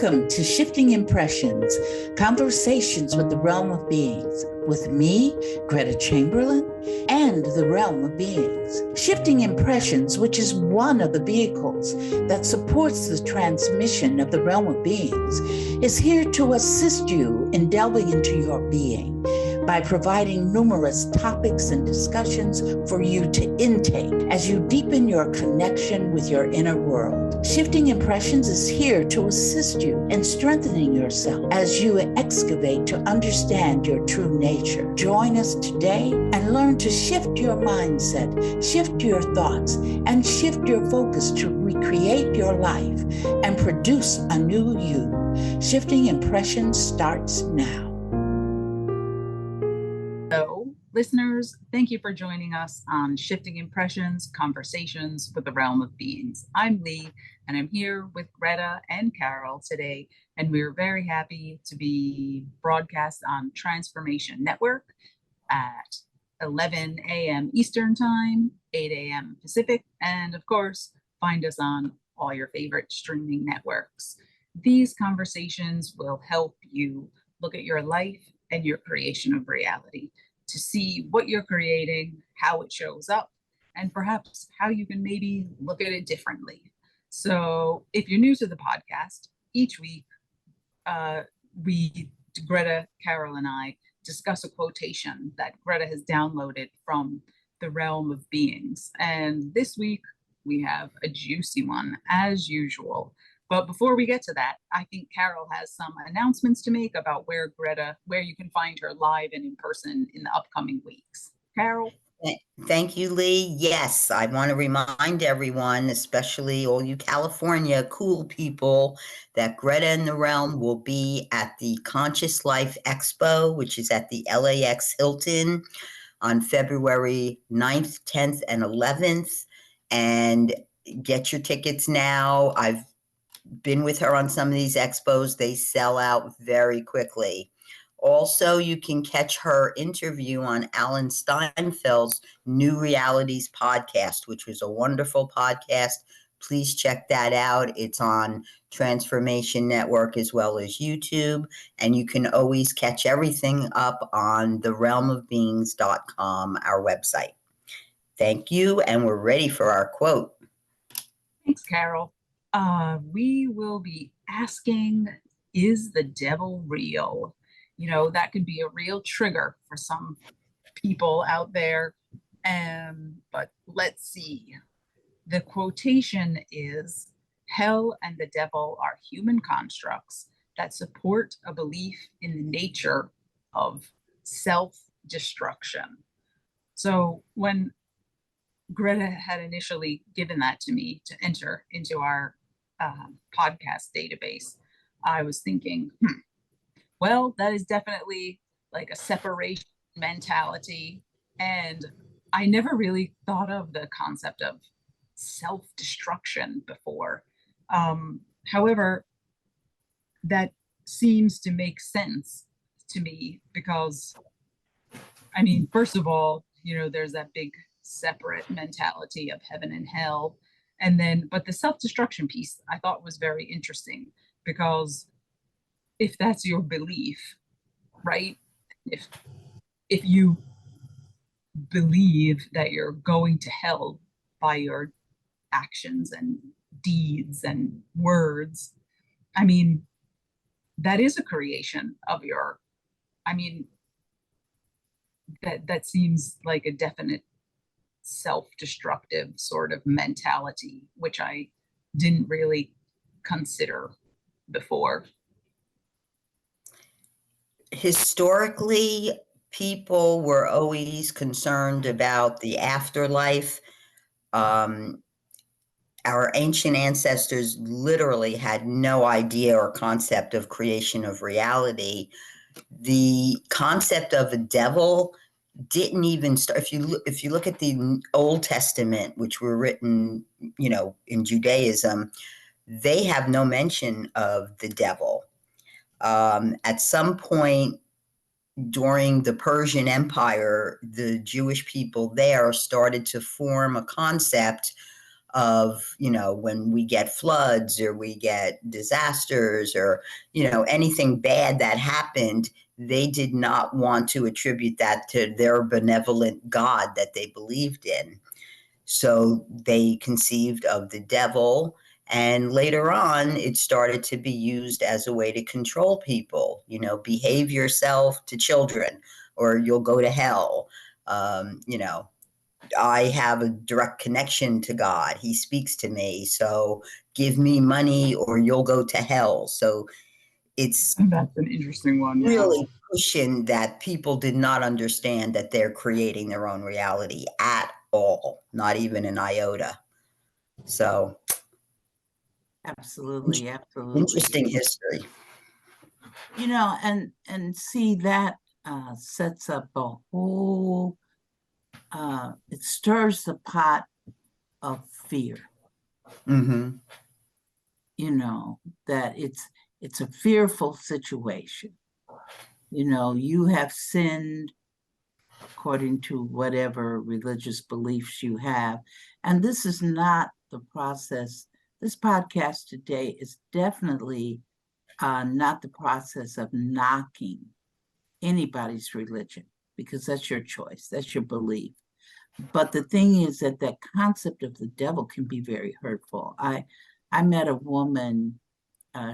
Welcome to Shifting Impressions, Conversations with the Realm of Beings, with me, Gretta Chamberlain, and the Realm of Beings. Shifting Impressions, which is one of the vehicles that supports the transmission of the Realm of Beings, is here to assist you in delving into your being by providing numerous topics and discussions for you to intake as you deepen your connection with your inner world. Shifting Impressions is here to assist you in strengthening yourself as you excavate to understand your true nature. Join us today and learn to shift your mindset, shift your thoughts, and shift your focus to recreate your life and produce a new you. Shifting Impressions starts now. So, listeners, thank you for joining us on Shifting Impressions, Conversations with the Realm of Beings. I'm Leigh, and I'm here with Gretta and Carol today, and we're very happy to be broadcast on Transformation Network at 11 a.m. Eastern Time, 8 a.m. Pacific, and of course, find us on all your favorite streaming networks. These conversations will help you look at your life and your creation of reality, to see what you're creating, how it shows up, and perhaps how you can maybe look at it differently. So if you're new to the podcast, each week Gretta, Carol, and I discuss a quotation that Gretta has downloaded from the Realm of Beings. And this week we have a juicy one, as usual. But before we get to that, I think Carol has some announcements to make about where you can find her live and in person in the upcoming weeks. Carol? Thank you, Leigh. Yes, I want to remind everyone, especially all you California cool people, that Gretta and the Realm will be at the Conscious Life Expo, which is at the LAX Hilton on February 9th, 10th, and 11th. And get your tickets now. I've been with her on some of these expos. They sell out very quickly. Also, you can catch her interview on Alan Steinfeld's New Realities podcast, which was a wonderful podcast. Please check that out. It's on Transformation Network as well as YouTube. And you can always catch everything up on therealmofbeings.com, our website. Thank you. And we're ready for our quote. Thanks, Carol. We will be asking, is the devil real? You know, that could be a real trigger for some people out there. But let's see. The quotation is, hell and the devil are human constructs that support a belief in the nature of self-destruction. So when Gretta had initially given that to me to enter into our podcast database, I was thinking, well, that is definitely like a separation mentality. And I never really thought of the concept of self-destruction before. However, that seems to make sense to me because, I mean, first of all, you know, there's that big separate mentality of heaven and hell. And then, but the self-destruction piece I thought was very interesting, because if that's your belief, right? If you believe that you're going to hell by your actions and deeds and words, I mean, that is a creation of your, I mean, that seems like a definite self-destructive sort of mentality, which I didn't really consider before. Historically, people were always concerned about the afterlife. Our ancient ancestors literally had no idea or concept of creation of reality. The concept of a devil didn't even start. If you look at the Old Testament, which were written, you know, in Judaism, they have no mention of the devil. At some point during the Persian Empire, the Jewish people there started to form a concept of, when we get floods or we get disasters or, anything bad that happened, they did not want to attribute that to their benevolent God that they believed in. So they conceived of the devil. And later on, it started to be used as a way to control people. Behave yourself to children or you'll go to hell. I have a direct connection to God. He speaks to me. So give me money or you'll go to hell. So it's That's an interesting one. really pushing that people did not understand that they're creating their own reality at all, not even an iota. So Absolutely, absolutely. interesting history. And see that sets up a whole, it stirs the pot of fear. Mm-hmm. That it's a fearful situation. You have sinned according to whatever religious beliefs you have. And this is not the process. This podcast today is definitely not the process of knocking anybody's religion, because that's your choice, that's your belief. But the thing is that concept of the devil can be very hurtful. I met a woman,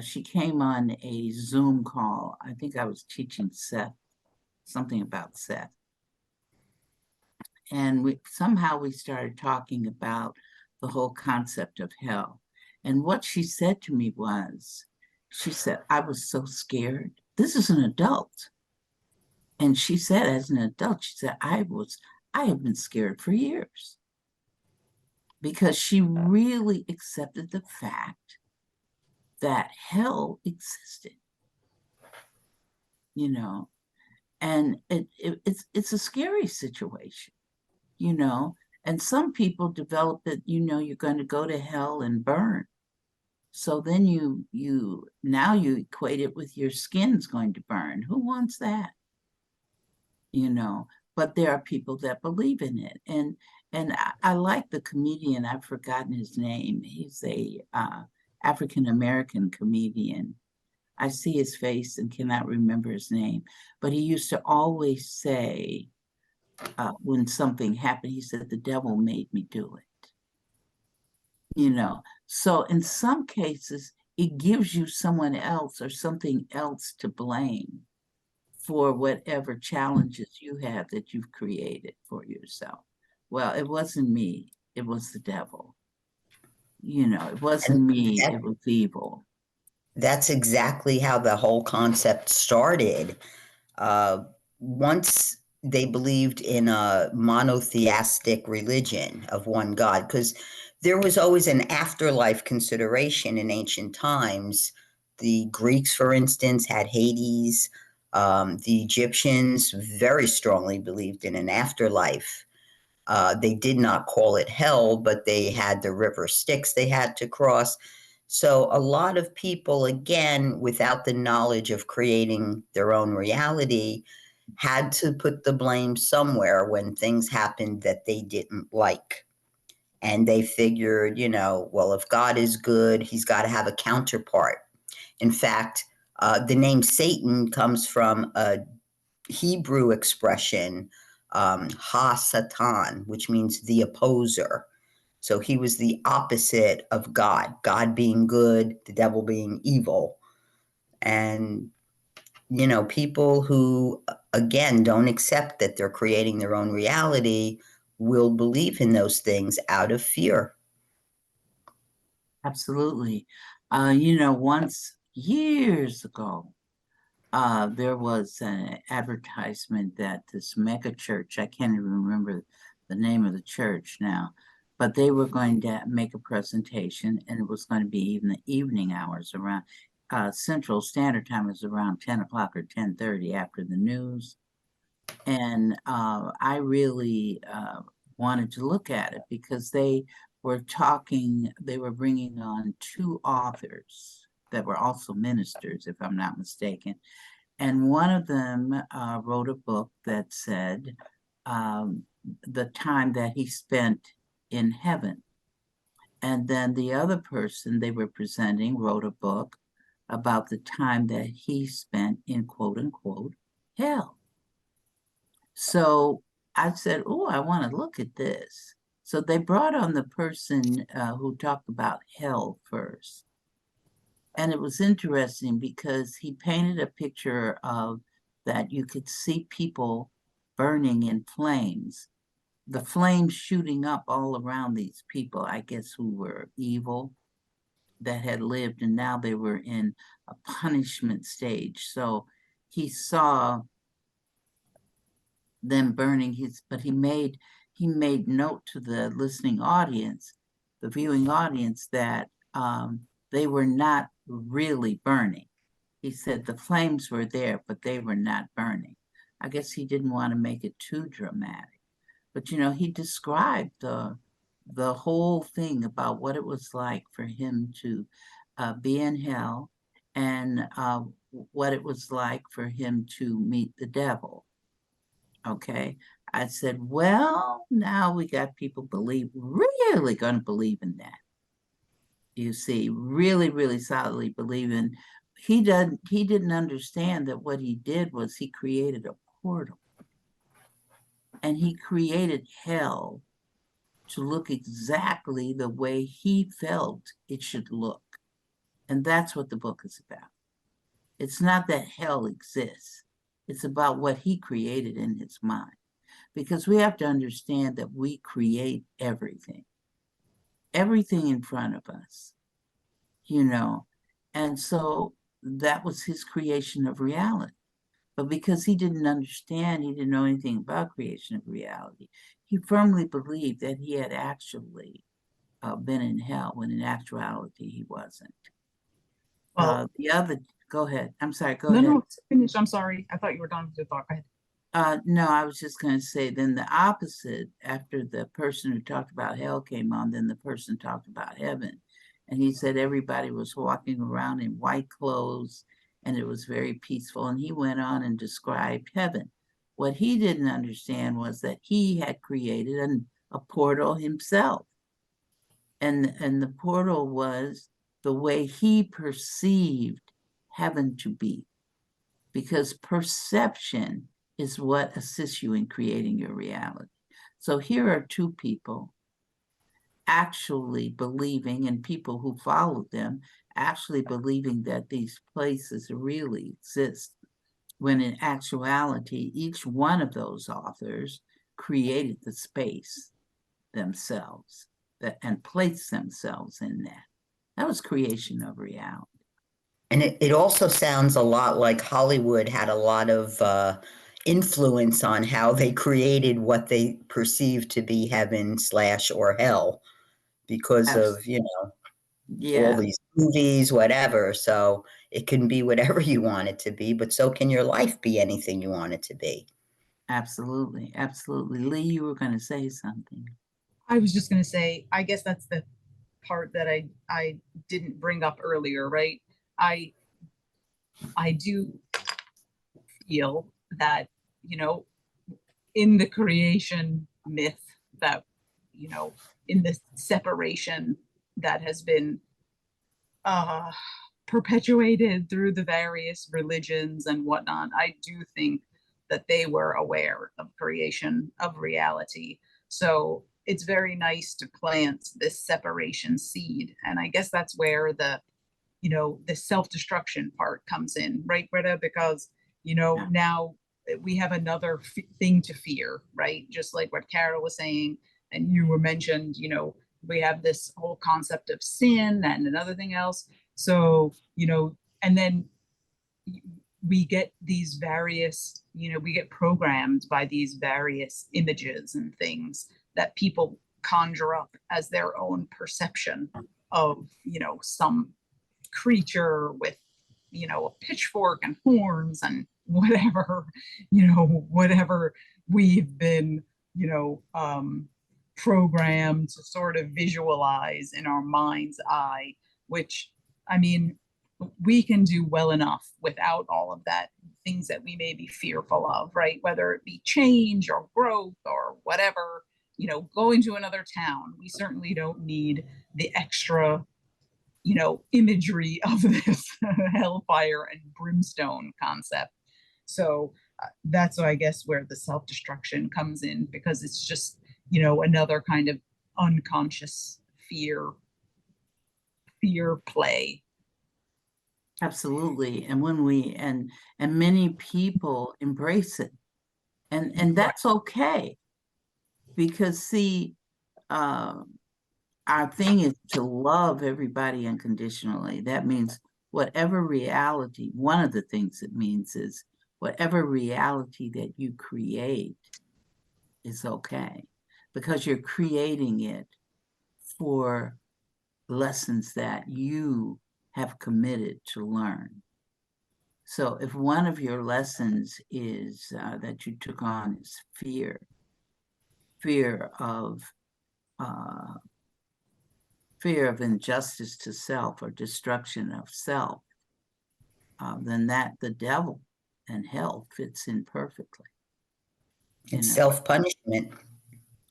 she came on a Zoom call. I think I was teaching Seth, something about Seth. And we started talking about the whole concept of hell. And what she said to me was, she said, I was so scared. This is an adult. And she said, as an adult, she said, I have been scared for years. Because she really accepted the fact that hell existed. And it's a scary situation. And some people develop it, you're going to go to hell and burn. So then you equate it with your skin's going to burn. Who wants that? But there are people that believe in it. And I like the comedian, I've forgotten his name. He's a African-American comedian. I see his face and cannot remember his name, but he used to always say, when something happened, he said, the devil made me do it. So in some cases, it gives you someone else or something else to blame for whatever challenges you have that you've created for yourself. Well, it wasn't me, it was the devil. It wasn't me, it was evil. That's exactly how the whole concept started. Once they believed in a monotheistic religion of one God, because there was always an afterlife consideration in ancient times. The Greeks, for instance, had Hades. The Egyptians very strongly believed in an afterlife. They did not call it hell, but they had the river Styx they had to cross. So a lot of people, again, without the knowledge of creating their own reality, had to put the blame somewhere when things happened that they didn't like. And they figured, well, if God is good, he's got to have a counterpart. In fact, the name Satan comes from a Hebrew expression, ha-satan, which means the opposer. So he was the opposite of God, God being good, the devil being evil. And, people who, again, don't accept that they're creating their own reality will believe in those things out of fear. Absolutely. Once years ago, there was an advertisement that this mega church, I can't even remember the name of the church now, but they were going to make a presentation, and it was going to be even the evening hours around Central Standard Time is around 10 o'clock or 10:30 after the news. And I really wanted to look at it because they were bringing on two authors that were also ministers, if I'm not mistaken. And one of them wrote a book that said the time that he spent in heaven. And then the other person they were presenting wrote a book about the time that he spent in quote unquote hell. So I said, oh, I want to look at this. So they brought on the person who talked about hell first. And it was interesting because he painted a picture of that you could see people burning in flames, the flames shooting up all around these people, I guess, who were evil, that had lived, and now they were in a punishment stage. So he saw them burning but he made note to the listening audience, the viewing audience, that they were not really burning. He said the flames were there, but they were not burning. I guess he didn't want to make it too dramatic. But he described the whole thing about what it was like for him to be in hell, and what it was like for him to meet the devil. Okay. I said, well, now we got people really going to believe in that. You see, really, really solidly believing. He didn't understand that what he did was he created a portal. And he created hell to look exactly the way he felt it should look. And that's what the book is about. It's not that hell exists. It's about what he created in his mind. Because we have to understand that we create everything in front of us, And so that was his creation of reality. But because he didn't understand, he didn't know anything about creation of reality, he firmly believed that he had actually been in hell, when in actuality he wasn't. Well, Go ahead. I'm sorry, go ahead. No, finish. I'm sorry. I thought you were done with your thought. Go ahead. No, I was just going to say, then the opposite, after the person who talked about hell came on, then the person talked about heaven. And he said everybody was walking around in white clothes and it was very peaceful. And he went on and described heaven. What he didn't understand was that he had created a portal himself. And the portal was the way he perceived heaven to be. Because perception is what assists you in creating your reality. So here are two people actually believing, and people who followed them actually believing, that these places really exist, when in actuality, each one of those authors created the space themselves and placed themselves in that. That was creation of reality. And it also sounds a lot like Hollywood had a lot of influence on how they created what they perceived to be heaven / or hell, because of, all these movies, whatever. So it can be whatever you want it to be, but so can your life be anything you want it to be. Absolutely. Absolutely. Leigh, you were going to say something. I was just going to say, I guess that's the part that I didn't bring up earlier, right? I do feel that, in the creation myth, that, in the separation that has been perpetuated through the various religions and whatnot, I do think that they were aware of creation of reality. So it's very nice to plant this separation seed. And I guess that's where the self-destruction part comes in, right, Greta? Because, now we have another thing to fear, right? Just like what Carol was saying, and you were mentioned, we have this whole concept of sin and another thing else. So, and then we get these various, we get programmed by these various images and things that people conjure up as their own perception of, some creature with, a pitchfork and horns and whatever, whatever we've been, programmed to sort of visualize in our mind's eye, which, I mean, we can do well enough without all of that things that we may be fearful of, right? Whether it be change or growth or whatever, going to another town. We certainly don't need the extra, imagery of this hellfire and brimstone concept. So that's, I guess, where the self-destruction comes in, because it's just, another kind of unconscious fear play. Absolutely. And when and many people embrace it, and that's okay, because see, our thing is to love everybody unconditionally. That means whatever reality, one of the things it means is whatever reality that you create is okay, because you're creating it for lessons that you have committed to learn. So if one of your lessons is that you took on is fear of injustice to self or destruction of self, then that the devil and hell fits in perfectly. It's self-punishment.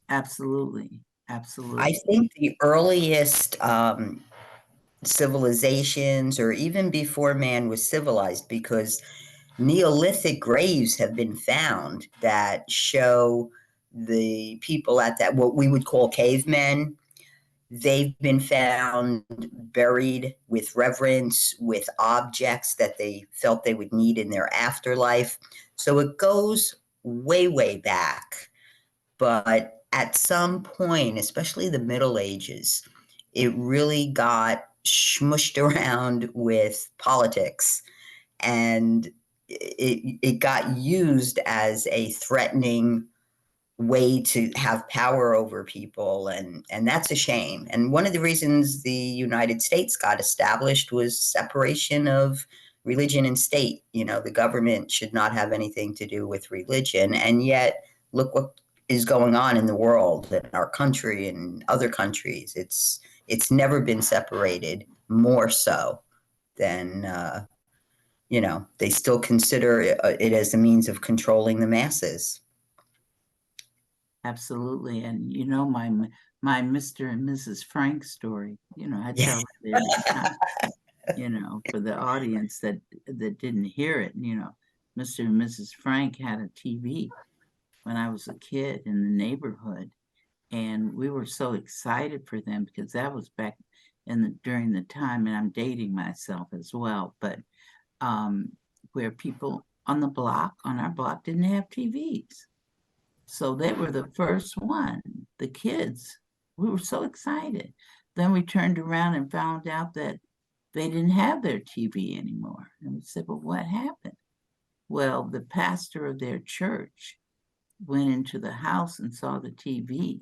Absolutely. Absolutely. I think the earliest civilizations, or even before man was civilized, because Neolithic graves have been found that show the people at that, what we would call cavemen. They've been found buried with reverence, with objects that they felt they would need in their afterlife. So it goes way, way back. But at some point, especially the Middle Ages, it really got smushed around with politics, and it got used as a threatening way to have power over people, and that's a shame. And one of the reasons the United States got established was separation of religion and state. The government should not have anything to do with religion, and yet look what is going on in the world, in our country and other countries. It's never been separated more so than they still consider it as a means of controlling the masses. Absolutely. And my Mr. and Mrs. Frank story, I tell it every time, for the audience that didn't hear it, Mr. and Mrs. Frank had a TV when I was a kid in the neighborhood, and we were so excited for them, because that was back during the time, and I'm dating myself as well, but where people on our block didn't have TVs. So they were the first one, the kids. We were so excited. Then we turned around and found out that they didn't have their TV anymore. And we said, well, what happened? Well, the pastor of their church went into the house and saw the TV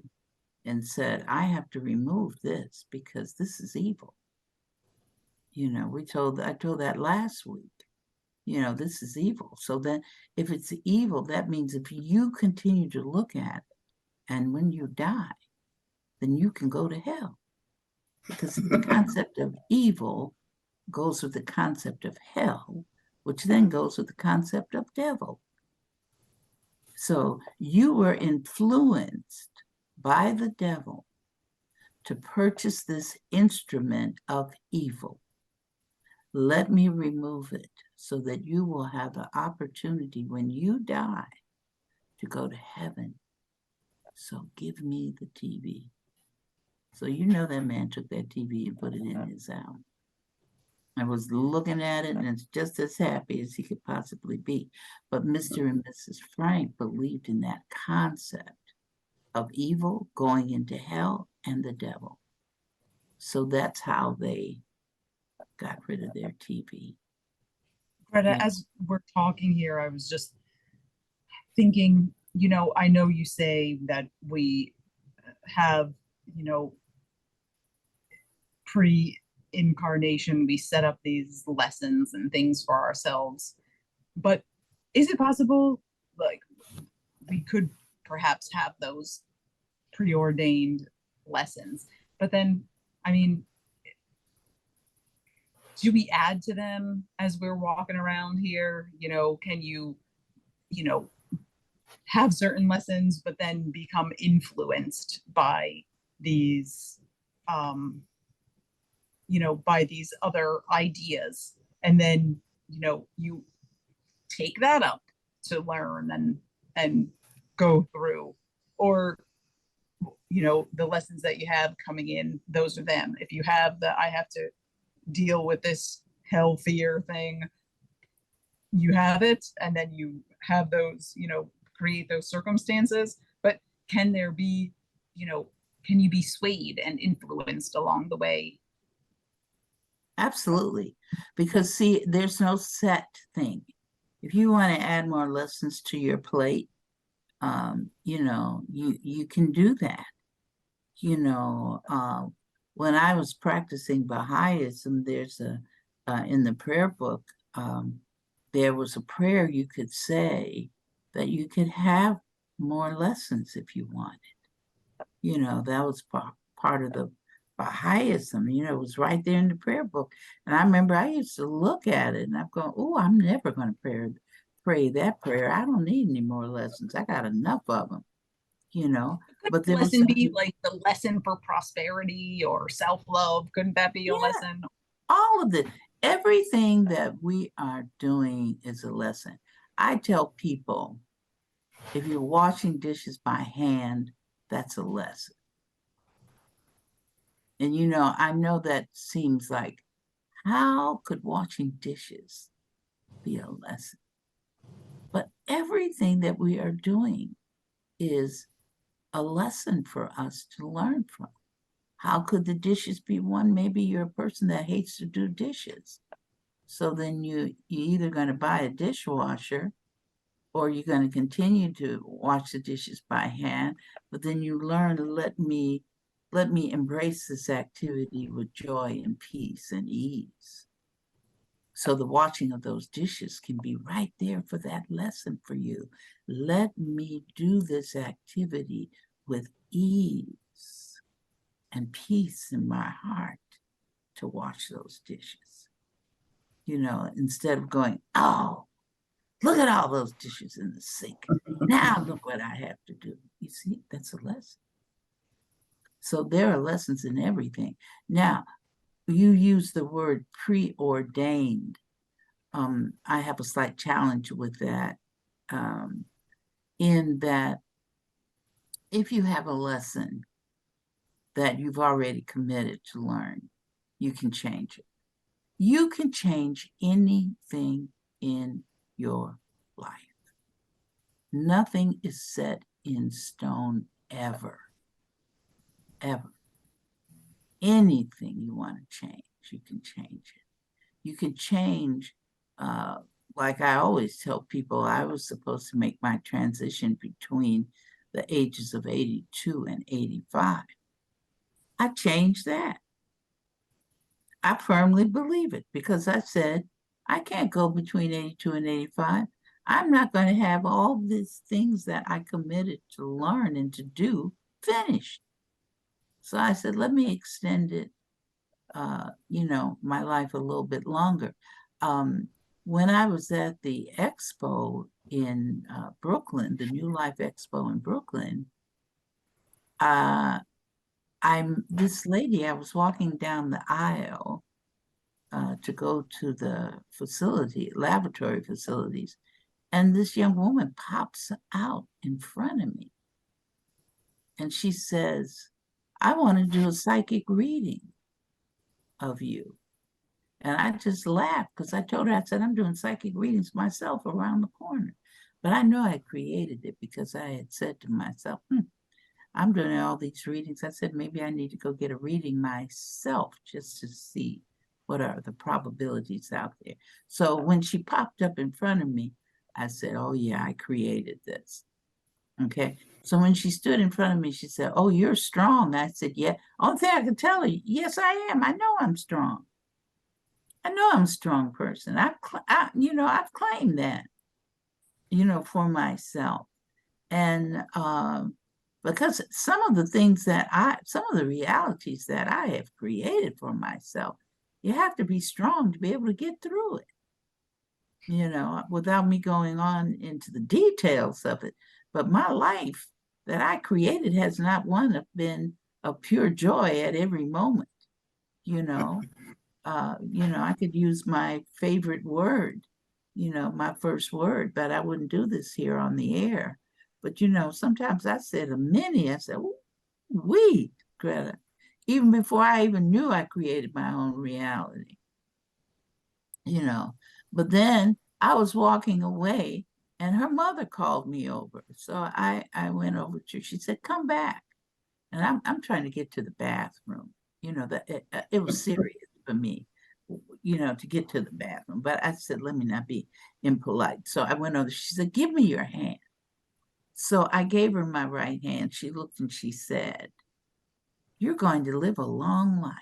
and said, I have to remove this because this is evil. I told that last week. This is evil. So then if it's evil, that means if you continue to look at it, and when you die, then you can go to hell. Because the concept of evil goes with the concept of hell, which then goes with the concept of devil. So you were influenced by the devil to purchase this instrument of evil. Let me remove it so that you will have the opportunity when you die to go to heaven. So give me the TV. So that man took that TV and put it in his house. I was looking at it, and it's just as happy as he could possibly be. But Mr. and Mrs. Frank believed in that concept of evil going into hell and the devil. So that's how they got rid of their TV. Greta, as we're talking here, I was just thinking, I know you say that we have, pre-incarnation, we set up these lessons and things for ourselves. But is it possible, like, we could perhaps have those preordained lessons, but then, do we add to them as we're walking around here? Can you, have certain lessons, but then become influenced by these, by these other ideas. And then, you take that up to learn and go through, or the lessons that you have coming in, those are them. If you have I have to deal with this hell fear thing, you have it, and then you have those, create those circumstances. But can there be, can you be swayed and influenced along the way? Absolutely. Because see, there's no set thing. If you want to add more lessons to your plate, you can do that. When I was practicing Baha'ism, there's in the prayer book, there was a prayer you could say that you could have more lessons if you wanted. That was part of the Baha'ism, it was right there in the prayer book. And I remember I used to look at it and I'm going, oh, I'm never going to pray that prayer. I don't need any more lessons. I got enough of them, but there lesson was be like the lesson for prosperity or self-love? Couldn't that be a lesson? All of it. Everything that we are doing is a lesson. I tell people, if you're washing dishes by hand, that's a lesson. And I know that seems like, how could washing dishes be a lesson? But everything that we are doing is a lesson for us to learn from. How could the dishes be one? Maybe you're a person that hates to do dishes. So then you're either going to buy a dishwasher or you're going to continue to wash the dishes by hand, but then you learn to let me embrace this activity with joy and peace and ease. So the washing of those dishes can be right there for that lesson for you. Let me do this activity with ease and peace in my heart to wash those dishes. Instead of going, oh, look at all those dishes in the sink. Now look what I have to do. You see, that's a lesson. So there are lessons in everything. Now, you use the word preordained. I have a slight challenge with that, in that if you have a lesson that you've already committed to learn, you can change it. You can change anything in your life. Nothing is set in stone ever. Anything you want to change, you can change it. You can change, like I always tell people, I was supposed to make my transition between the ages of 82 and 85. I changed that. I firmly believe it because I said, I can't go between 82 and 85. I'm not going to have all these things that I committed to learn and to do finished. So I said, let me extend it, my life a little bit longer. When I was at the expo in Brooklyn, the New Life Expo in Brooklyn, this lady, I was walking down the aisle to go to the laboratory facilities, and this young woman pops out in front of me. And she says, I want to do a psychic reading of you. And I just laughed because I told her, I said, I'm doing psychic readings myself around the corner. But I know I created it because I had said to myself, I'm doing all these readings. I said, maybe I need to go get a reading myself just to see what are the probabilities out there. So when she popped up in front of me, I said, oh yeah, I created this. Okay. So when she stood in front of me, she said, oh, you're strong. I said, yeah. Only thing I can tell her, yes, I am. I know I'm strong. I know I'm a strong person. I've claimed that, for myself. And because some of the realities that I have created for myself, you have to be strong to be able to get through it. without me going on into the details of it. But my life that I created has not one been of pure joy at every moment. I could use my favorite word, my first word, but I wouldn't do this here on the air. But sometimes I said a many. I said, "We, Greta," even before I even knew I created my own reality. But then I was walking away and her mother called me over. So I went over to her. She said, "Come back." And I'm trying to get to the bathroom. That it was serious for me, to get to the bathroom. But I said, let me not be impolite. So I went over. She said, "Give me your hand." So I gave her my right hand. She looked and she said, "You're going to live a long life."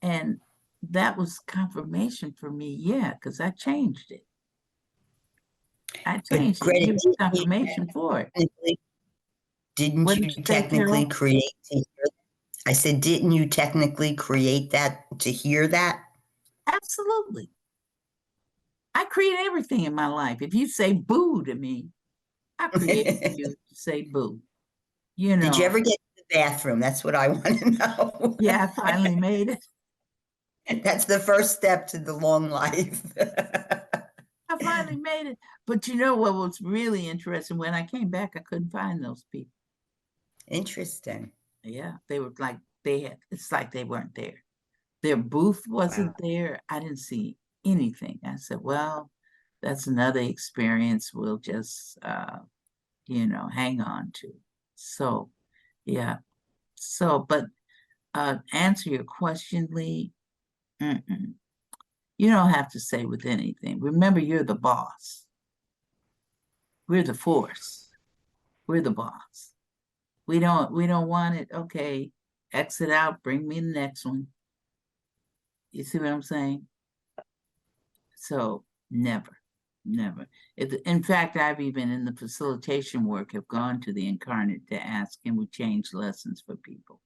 And that was confirmation for me, yeah, because I changed it. I But changed it. Greta, It was confirmation for it. Didn't What you did you say, technically Carol? create to hear that? I said, didn't you technically create that to hear that? Absolutely. I create everything in my life. If you say boo to me, I created you to say boo. Did you ever get to the bathroom? That's what I want to know. Yeah, I finally made it. That's the first step to the long life. I finally made it. But you know what was really interesting? When I came back, I couldn't find those people. Interesting. Yeah, they were like it's like they weren't there. Their booth wasn't there. I didn't see anything. I said, well, that's another experience we'll just hang on to. So yeah. So but answer your question, Leigh. Mm-mm. You don't have to say with anything. Remember, you're the boss. We're the force. We're the boss. We don't want it. Okay, exit out, bring me the next one. You see what I'm saying? So never, never. In fact, I've even in the facilitation work have gone to the incarnate to ask, can we change lessons for people?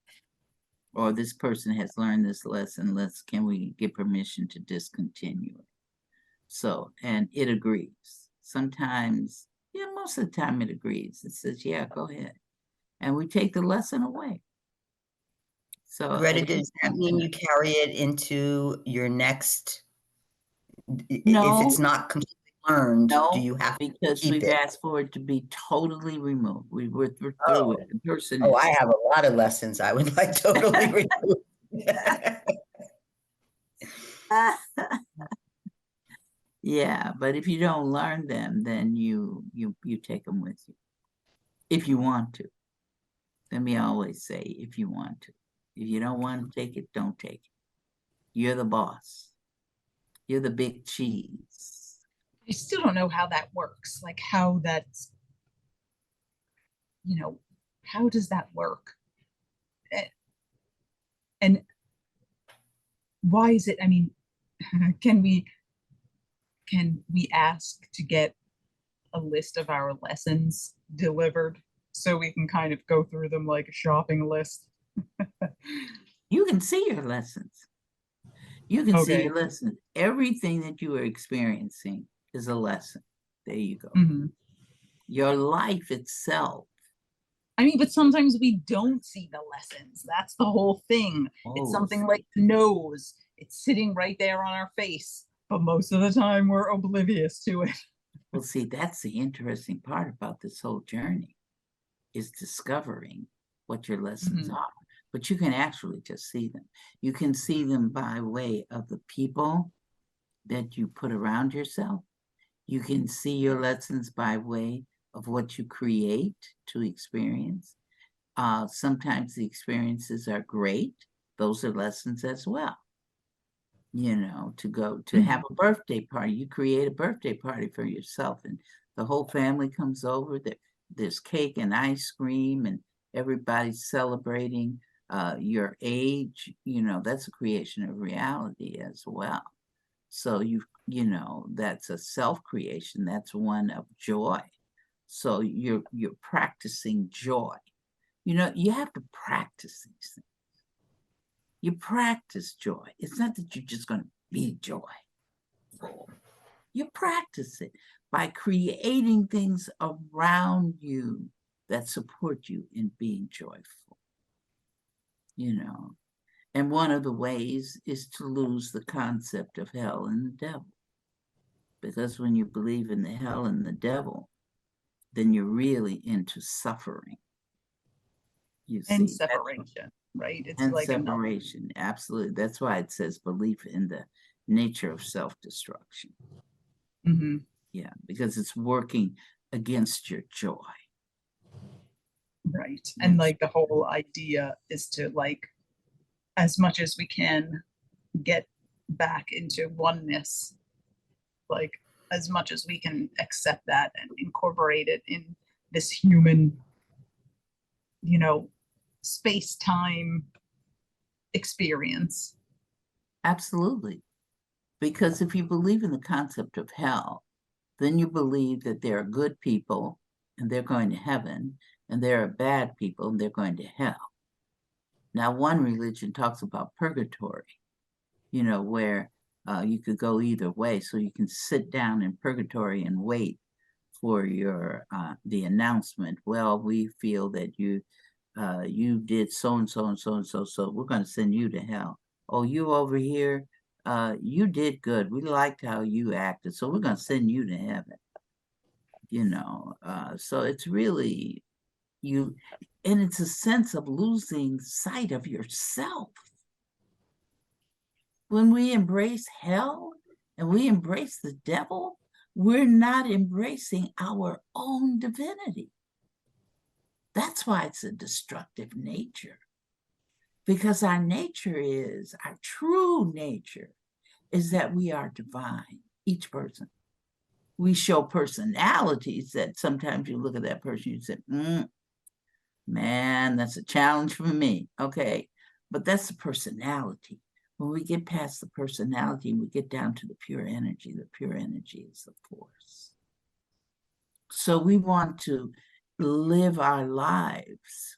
Or this person has learned this lesson, can we get permission to discontinue it? So, and it agrees. Sometimes, most of the time it agrees. It says, yeah, go ahead. And we take the lesson away. So Greta, does that mean you carry it into your next? If it's not completely learned, do you have to because keep we've it? asked for it to be totally removed. We're through it. The person I have a lot of lessons I would like totally removed. Yeah, but if you don't learn them, then you take them with you. If you want to. Let me always say, if you want to. If you don't want to take it, don't take it. You're the boss. You're the big cheese. I still don't know how that works. Like how that's, how does that work? And why is it, I mean, can we ask to get a list of our lessons delivered so we can kind of go through them like a shopping list? You can see your lessons. You can see Okay. your lesson. Everything that you are experiencing is a lesson. There you go. Mm-hmm. Your life itself. I mean, but sometimes we don't see the lessons. That's the whole thing. It's something like the nose. It's sitting right there on our face, but most of the time we're oblivious to it. Well, see, that's the interesting part about this whole journey is discovering what your lessons Mhm. are. But you can actually just see them. You can see them by way of the people that you put around yourself. You can see your lessons by way of what you create to experience. Sometimes the experiences are great. Those are lessons as well. To go to have a birthday party. You create a birthday party for yourself and the whole family comes over. There's cake and ice cream and everybody's celebrating your age. That's a creation of reality as well. So that's a self-creation. That's one of joy. So you're practicing joy. You have to practice these things. You practice joy. It's not that you're just going to be joy. joyful. You practice it by creating things around you that support you in being joyful. And one of the ways is to lose the concept of hell and the devil. Because when you believe in the hell and the devil, then you're really into suffering. And separation, right? It's and like separation, absolutely. That's why it says belief in the nature of self-destruction. Mm-hmm. Yeah, because it's working against your joy. Right. Yes. And like the whole idea is to, like, as much as we can, get back into oneness, like as much as we can accept that and incorporate it in this human, space-time experience. Absolutely. Because if you believe in the concept of hell, then you believe that there are good people and they're going to heaven, and there are bad people and they're going to hell. Now, one religion talks about purgatory, where you could go either way. So you can sit down in purgatory and wait for your the announcement. Well, we feel that you did so and so and so and so, so we're going to send you to hell. Oh, you over here, you did good. We liked how you acted, so we're going to send you to heaven. So it's really and it's a sense of losing sight of yourself. When we embrace hell and we embrace the devil, we're not embracing our own divinity. That's why it's a destructive nature. Because our true nature is that we are divine, each person. We show personalities that sometimes you look at that person, you say, man, that's a challenge for me. Okay, but that's the personality. When we get past the personality, we get down to the pure energy. The pure energy is the force. So we want to live our lives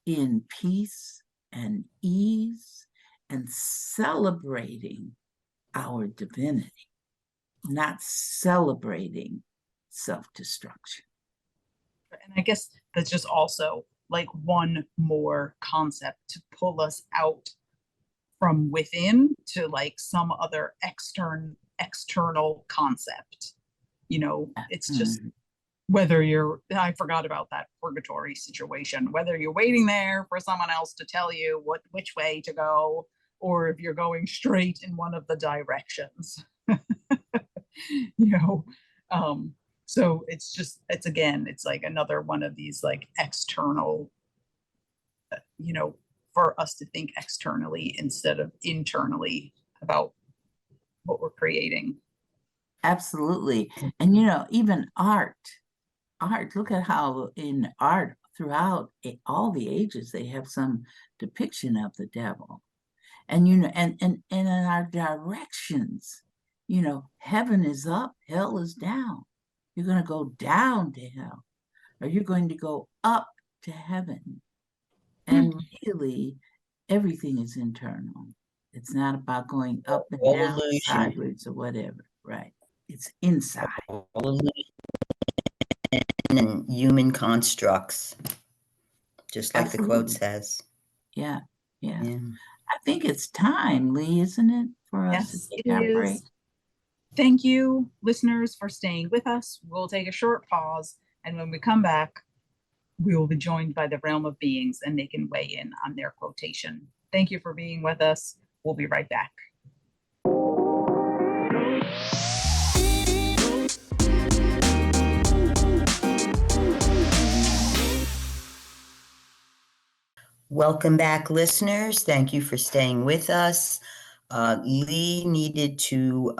in peace and ease and celebrating our divinity, not celebrating self-destruction. And I guess that's just also like one more concept to pull us out from within to like some other external concept. It's just whether I forgot about that purgatory situation, whether you're waiting there for someone else to tell you which way to go, or if you're going straight in one of the directions. So it's like another one of these like external, for us to think externally instead of internally about what we're creating. Absolutely. And, even art, look at how in art throughout all the ages, they have some depiction of the devil. And, and in our directions, heaven is up, hell is down. You're going to go down to hell, or you're going to go up to heaven. And really, everything is internal. It's not about going up and down, sideways, or whatever, right? It's inside. And human constructs, just like Absolutely. The quote says. Yeah. I think it's time, Leigh, isn't it, for us to take our break? Thank you, listeners, for staying with us. We'll take a short pause, and when we come back, we will be joined by the realm of beings, and they can weigh in on their quotation. Thank you for being with us. We'll be right back. Welcome back, listeners. Thank you for staying with us. Leigh needed to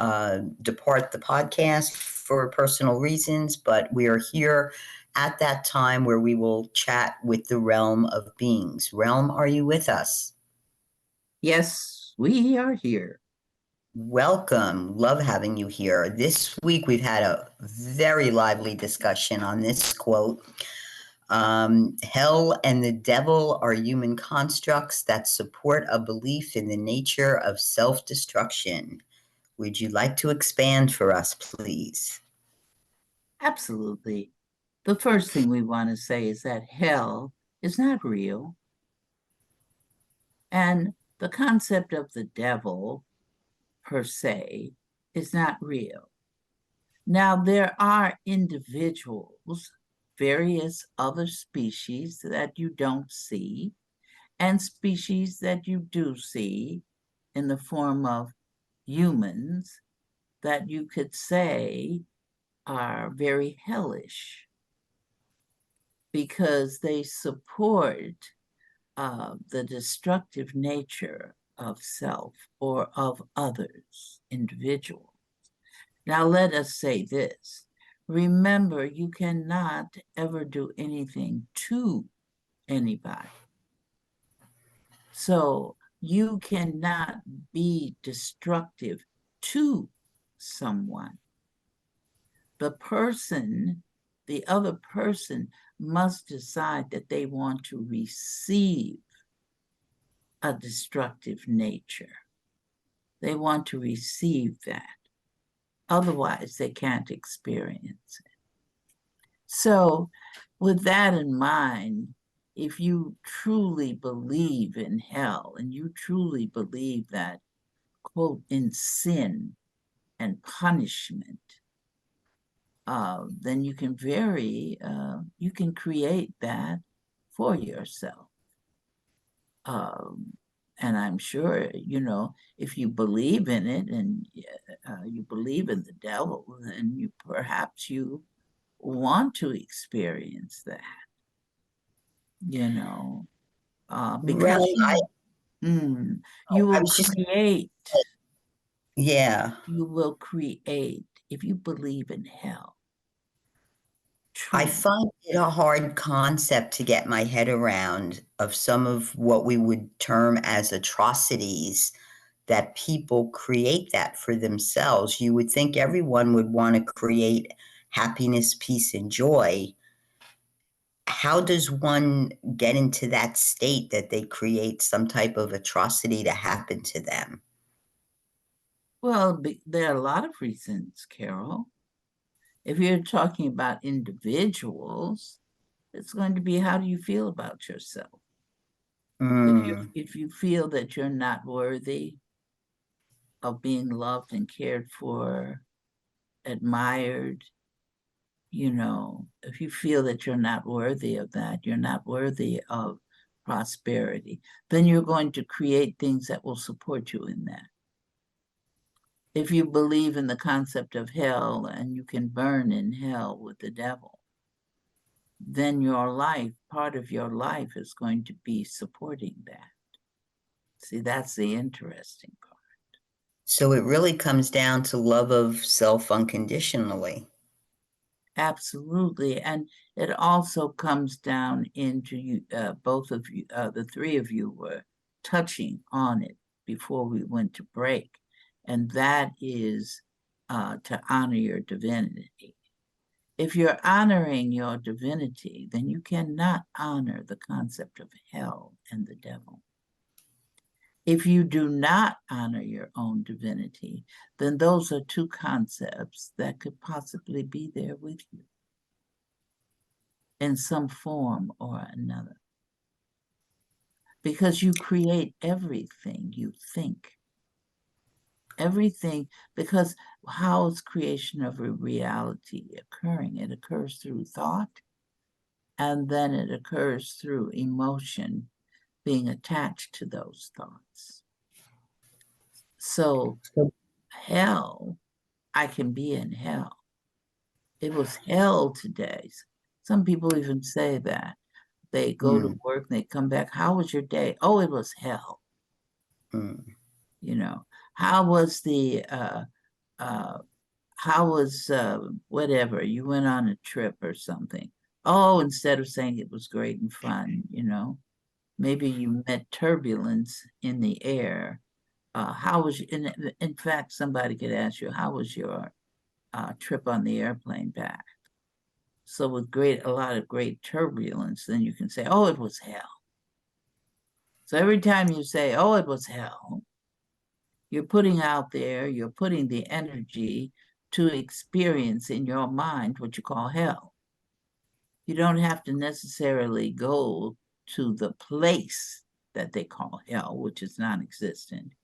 depart the podcast for personal reasons, but we are here at that time where we will chat with the realm of beings. Realm, are you with us? Yes, we are here. Welcome. Love having you here. This week we've had a very lively discussion on this quote. Hell and the devil are human constructs that support a belief in the nature of self-destruction. Would you like to expand for us, please? Absolutely. The first thing we want to say is that hell is not real. And the concept of the devil, per se, is not real. Now, there are individuals, various other species that you don't see, and species that you do see in the form of humans that you could say are very hellish because they support the destructive nature of self or of others, individuals. Now, let us say this. Remember, you cannot ever do anything to anybody. So you cannot be destructive to someone. The other person must decide that they want to receive a destructive nature. They want to receive that. Otherwise, they can't experience it. So, with that in mind, if you truly believe in hell and you truly believe that, quote, in sin and punishment, then you can you can create that for yourself. And I'm sure, if you believe in it and you believe in the devil, then perhaps you want to experience that, because Well, you I will was just, create, yeah. if you believe in hell, I truly. find it a hard concept to get my head around of some of what we would term as atrocities that people create that for themselves. You would think everyone would want to create happiness, peace, and joy. How does one get into that state that they create some type of atrocity to happen to them? Well, there are a lot of reasons, Carol. If you're talking about individuals, it's going to be, how do you feel about yourself? Mm. If you feel that you're not worthy of being loved and cared for, admired, if you feel that you're not worthy of that, you're not worthy of prosperity, then you're going to create things that will support you in that. If you believe in the concept of hell and you can burn in hell with the devil, then part of your life is going to be supporting that. See, that's the interesting part. So it really comes down to love of self unconditionally. Absolutely. And it also comes down into you, both of you, the three of you were touching on it before we went to break. And that is to honor your divinity. If you're honoring your divinity, then you cannot honor the concept of hell and the devil. If you do not honor your own divinity, then those are two concepts that could possibly be there with you in some form or another. Because you create everything you think. Everything, because how is creation of a reality occurring? It occurs through thought, and then it occurs through emotion being attached to those thoughts. So hell, I can be in hell. It was hell today. Some people even say that. They go to work and they come back. How was your day? Oh, it was hell. How was whatever, you went on a trip or something. Oh, instead of saying it was great and fun, maybe you met turbulence in the air. How was, in fact, somebody could ask you, how was your trip on the airplane back? So with a lot of great turbulence, then you can say, oh, it was hell. So every time you say, oh, it was hell, You're putting out there, you're putting the energy to experience in your mind what you call hell. You don't have to necessarily go to the place that they call hell, which is non-existent.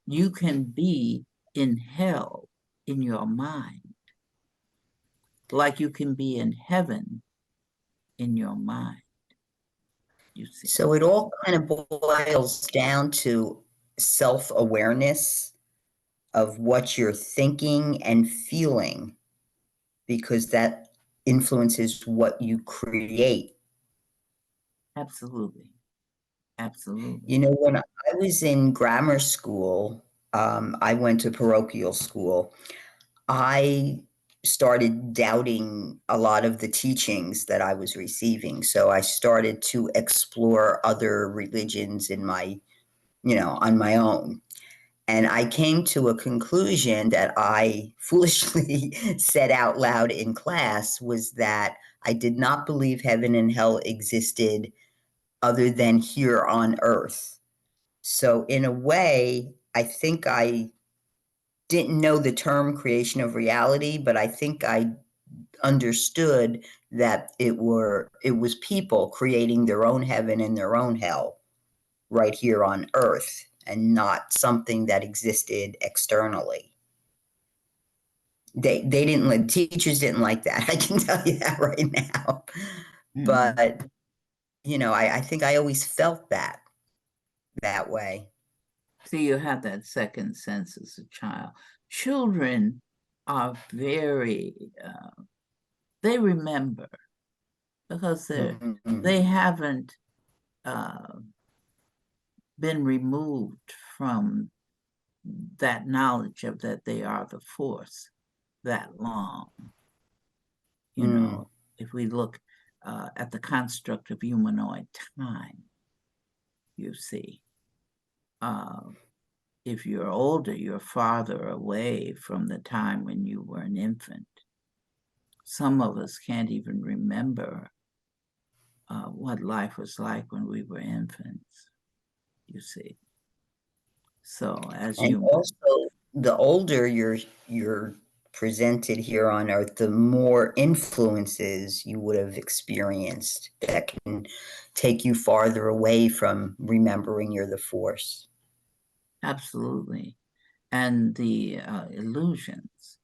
You can be in hell in your mind, like you can be in heaven in your mind. You see. So it all kind of boils down to self-awareness of what you're thinking and feeling, because that influences what you create. Absolutely. Absolutely. You know, when I was in grammar school, I went to parochial school. I started doubting a lot of the teachings that I was receiving. So I started to explore other religions in my, on my own. And I came to a conclusion that I foolishly said out loud in class, was that I did not believe heaven and hell existed other than here on earth. So in a way, I think I didn't know the term creation of reality, but I think I understood that it was people creating their own heaven and their own hell right here on earth, and not something that existed externally. They didn't, teachers didn't like that. I can tell you that right now. Mhm. But I think I always felt that way. See, you have that second sense as a child. Children are very, they remember because they haven't been removed from that knowledge of that they are the force that long. You know, if we look at the construct of humanoid time, you see, if you're older, you're farther away from the time when you were an infant. Some of us can't even remember what life was like when we were infants, you see. So as and you also, the older you're presented here on earth, the more influences you would have experienced that can take you farther away from remembering you're the force. absolutely. And the illusions.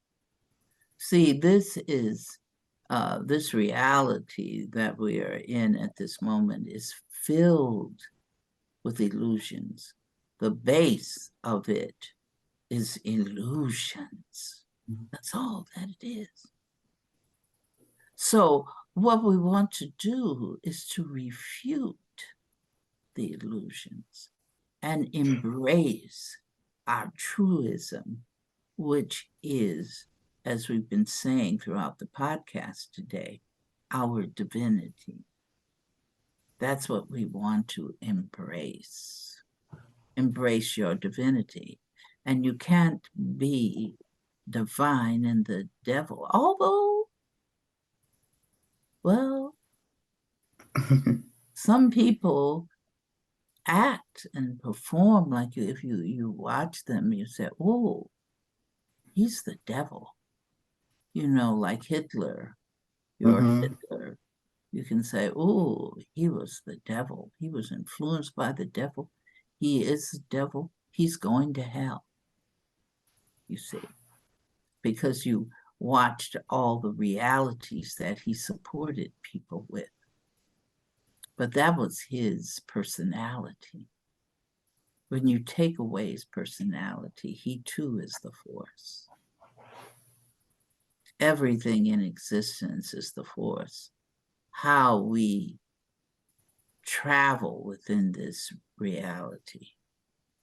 See, this is this reality that we are in at this moment is filled with illusions. The base of it is illusions. That's all that it is. So what we want to do is to refute the illusions and embrace our truism, which is, as we've been saying throughout the podcast today, our divinity. That's what we want to embrace. Embrace your divinity. And you can't be divine in the devil, although, well, some people act and perform like you. If you watch them, you say, oh, he's the devil. You know, like Hitler, you're Hitler. You can say, oh, he was the devil. He was influenced by the devil. He is the devil. He's going to hell. You see, because you watched all the realities that he supported people with. But that was his personality. When you take away his personality, he too is the force. Everything in existence is the force. How we travel within this reality,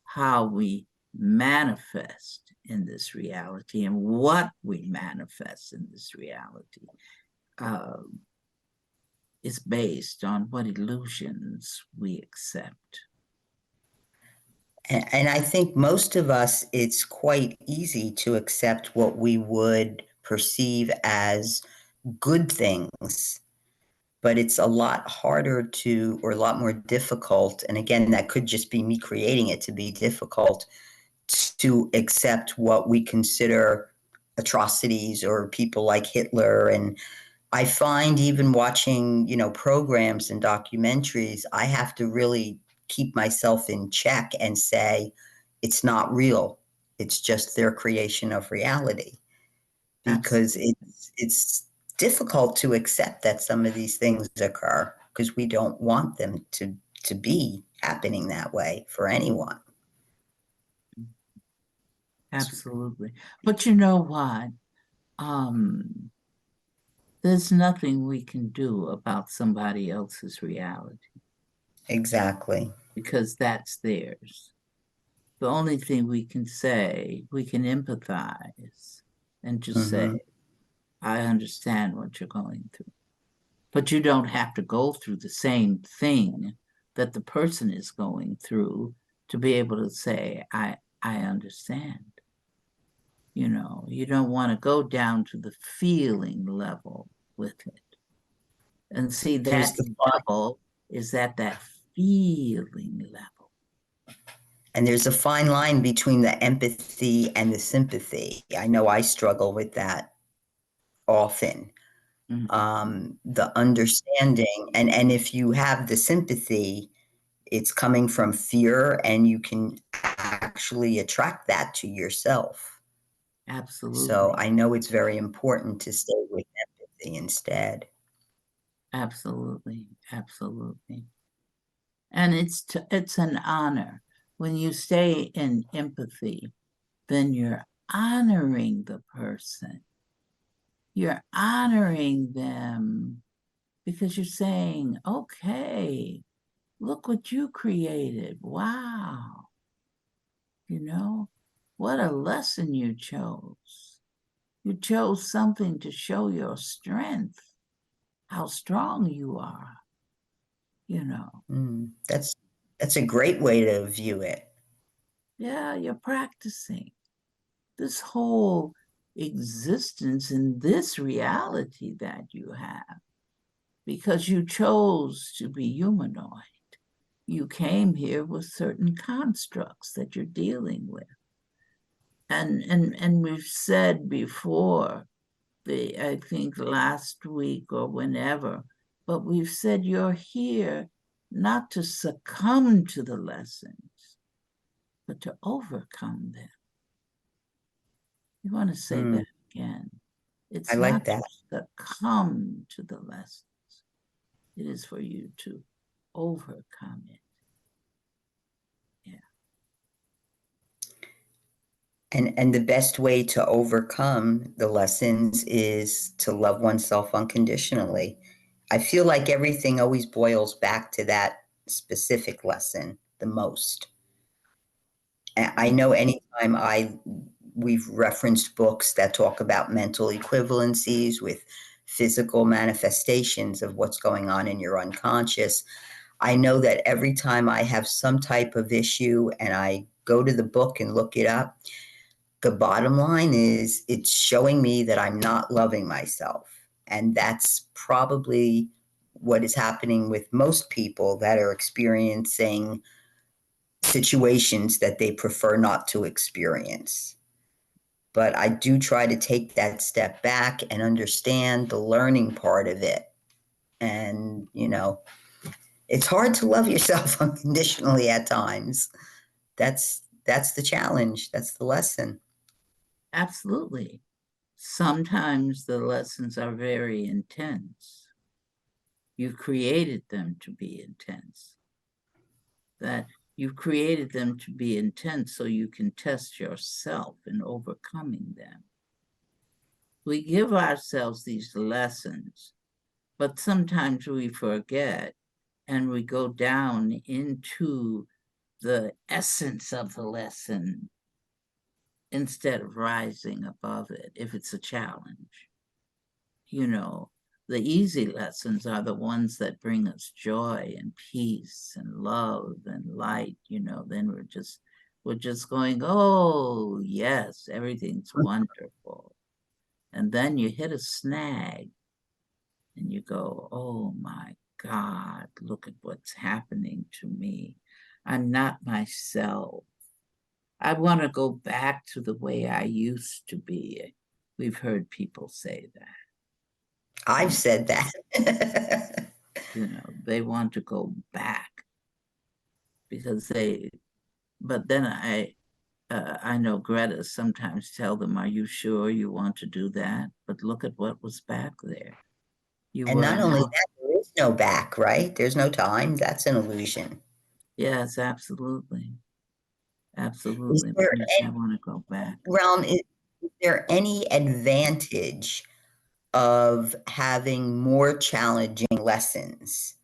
how we manifest in this reality, and what we manifest in this reality is based on what illusions we accept. And I think most of us, it's quite easy to accept what we would perceive as good things, but it's a lot harder or a lot more difficult. And again, that could just be me creating it to be difficult to accept what we consider atrocities or people like Hitler. And I find even watching, programs and documentaries, I have to really keep myself in check and say, it's not real. It's just their creation of reality. Because it's difficult to accept that some of these things occur because we don't want them to be happening that way for anyone. Absolutely. But you know what? There's nothing we can do about somebody else's reality Exactly. because that's theirs. The only thing we can say, we can empathize and just say, I understand what you're going through. But you don't have to go through the same thing that the person is going through to be able to say, I understand. You don't want to go down to the feeling level with it. And see, that level is at that feeling level. And there's a fine line between the empathy and the sympathy. I know I struggle with that often. The understanding, and if you have the sympathy, it's coming from fear, and you can actually attract that to yourself. Absolutely. So I know it's very important to stay with empathy instead. Absolutely. Absolutely. And it's an honor. When you stay in empathy, then you're honoring the person. You're honoring them because you're saying, okay, look what you created. Wow. What a lesson you chose. You chose something to show your strength, how strong you are. That's a great way to view it. Yeah, you're practicing. This whole existence in this reality that you have, because you chose to be humanoid. You came here with certain constructs that you're dealing with. And we've said before, I think last week or whenever, but we've said you're here not to succumb to the lessons, but to overcome them. You want to say that again. It's I like not that. to succumb to the lessons. It is for you to overcome it. And the best way to overcome the lessons is to love oneself unconditionally. I feel like everything always boils back to that specific lesson the most. And I know anytime we've referenced books that talk about mental equivalencies with physical manifestations of what's going on in your unconscious. I know that every time I have some type of issue and I go to the book and look it up, the bottom line is it's showing me that I'm not loving myself. And that's probably what is happening with most people that are experiencing situations that they prefer not to experience. But I do try to take that step back and understand the learning part of it. And, it's hard to love yourself unconditionally at times. That's the challenge. That's the lesson. Absolutely. Sometimes the lessons are very intense. You've created them to be intense. That you've created them to be intense so you can test yourself in overcoming them. We give ourselves these lessons, but sometimes we forget and we go down into the essence of the lesson instead of rising above it if it's a challenge. The easy lessons are the ones that bring us joy and peace and love and light. Then we're just going, oh yes, everything's wonderful. And then you hit a snag and you go, oh my God, look at what's happening to me. I'm not myself. I want to go back to the way I used to be. We've heard people say that. I've said that. They want to go back because but then I know Greta sometimes tell them, are you sure you want to do that? But look at what was back there. And not only that, there is no back, right? There's no time. That's an illusion. Yes, absolutely. Absolutely. I want to go back. Realm, is there any advantage of having more challenging lessons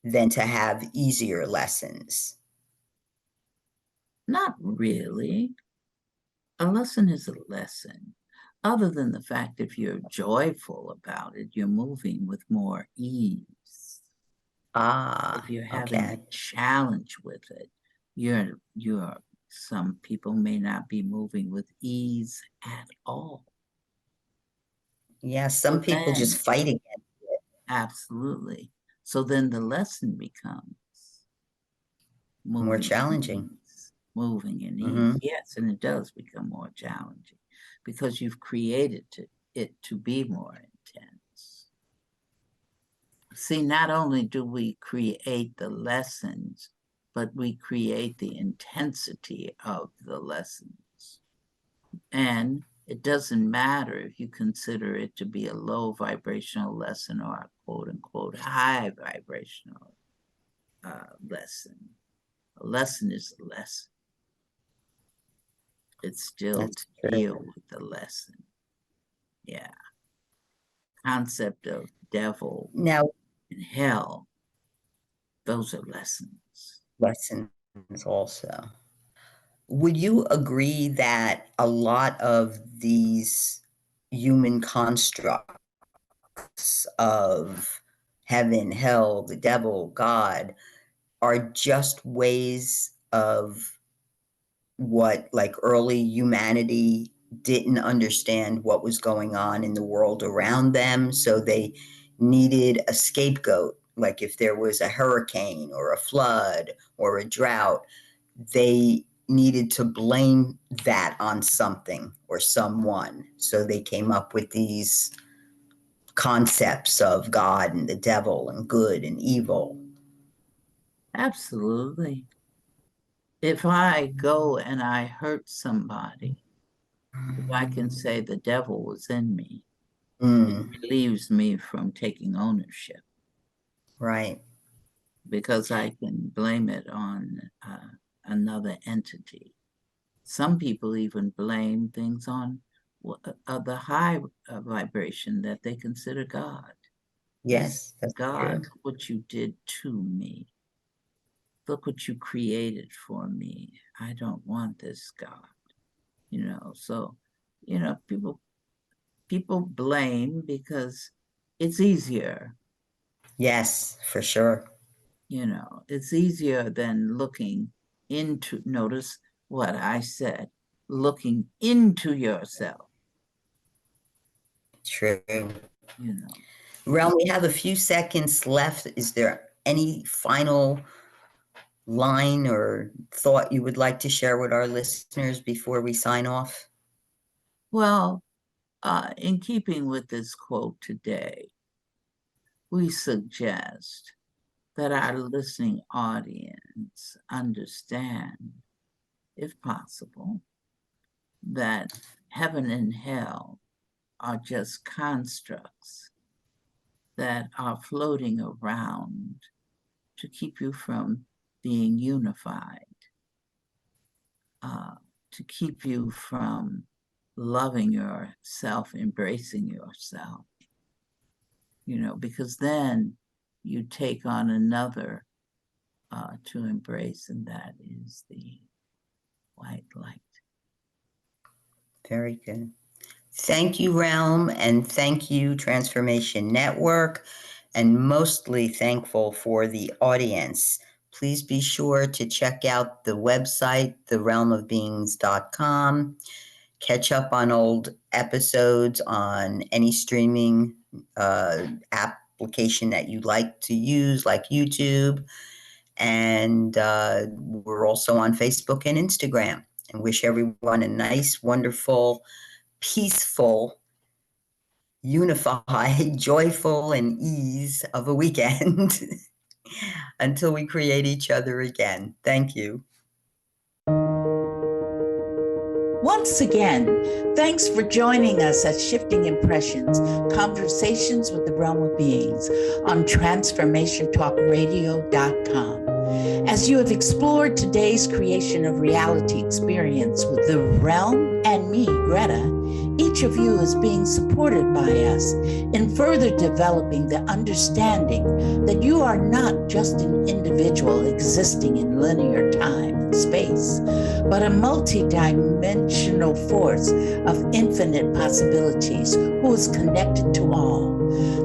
than to have easier lessons? Not really. A lesson is a lesson. Other than the fact if you're joyful about it, you're moving with more ease. If you're having a challenge with it, some people may not be moving with ease at all. Yeah, some people just fight against it. Absolutely. So then the lesson becomes more challenging. Moving in ease. Yes, and it does become more challenging because you've created it to be more intense. See, not only do we create the lessons, but we create the intensity of the lessons. And it doesn't matter if you consider it to be a low vibrational lesson or a quote unquote high vibrational lesson. A lesson is a lesson. It's still to deal with the lesson. Yeah. Concept of devil now and hell, those are lessons. Lessons also. Would you agree that a lot of these human constructs of heaven, hell, the devil, God, are just ways of what like early humanity didn't understand what was going on in the world around them, so they needed a scapegoat? Like if there was a hurricane or a flood or a drought, they needed to blame that on something or someone. So they came up with these concepts of God and the devil and good and evil. Absolutely. If I go and I hurt somebody, if I can say the devil was in me, it relieves me from taking ownership. Right. Because I can blame it on another entity. Some people even blame things on the high vibration that they consider God. Yes, that's God, true. what you did to me. Look what you created for me. I don't want this, God. So, people blame because it's easier. Yes, for sure. It's easier than looking into, notice what I said, looking into yourself. True. Realm, we have a few seconds left. Is there any final line or thought you would like to share with our listeners before we sign off? Well, in keeping with this quote today, we suggest that our listening audience understand, if possible, that heaven and hell are just constructs that are floating around to keep you from being unified, to keep you from loving yourself, embracing yourself, because then you take on another to embrace, and that is the white light. Very good. Thank you, Realm, and thank you, Transformation Network, and mostly thankful for the audience. Please be sure to check out the website, therealmofbeings.com. Catch up on old episodes on any streaming application that you like to use, like YouTube. And we're also on Facebook and Instagram. and wish everyone a nice, wonderful, peaceful, unified, joyful, and ease of a weekend until we create each other again. Thank you. Once again, thanks for joining us at Shifting Impressions, Conversations with the Realm of Beings on TransformationTalkRadio.com. As you have explored today's creation of reality experience with the realm and me, Greta, each of you is being supported by us in further developing the understanding that you are not just an individual existing in linear time and space, but a multi-dimensional force of infinite possibilities who is connected to all.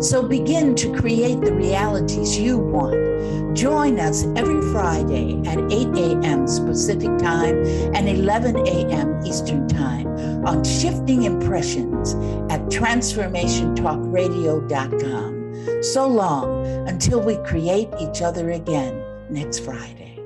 So begin to create the realities you want. Join us every Friday at 8 a.m. Pacific Time and 11 a.m. Eastern Time on Shifting Impressions at TransformationTalkRadio.com. So long until we create each other again next Friday.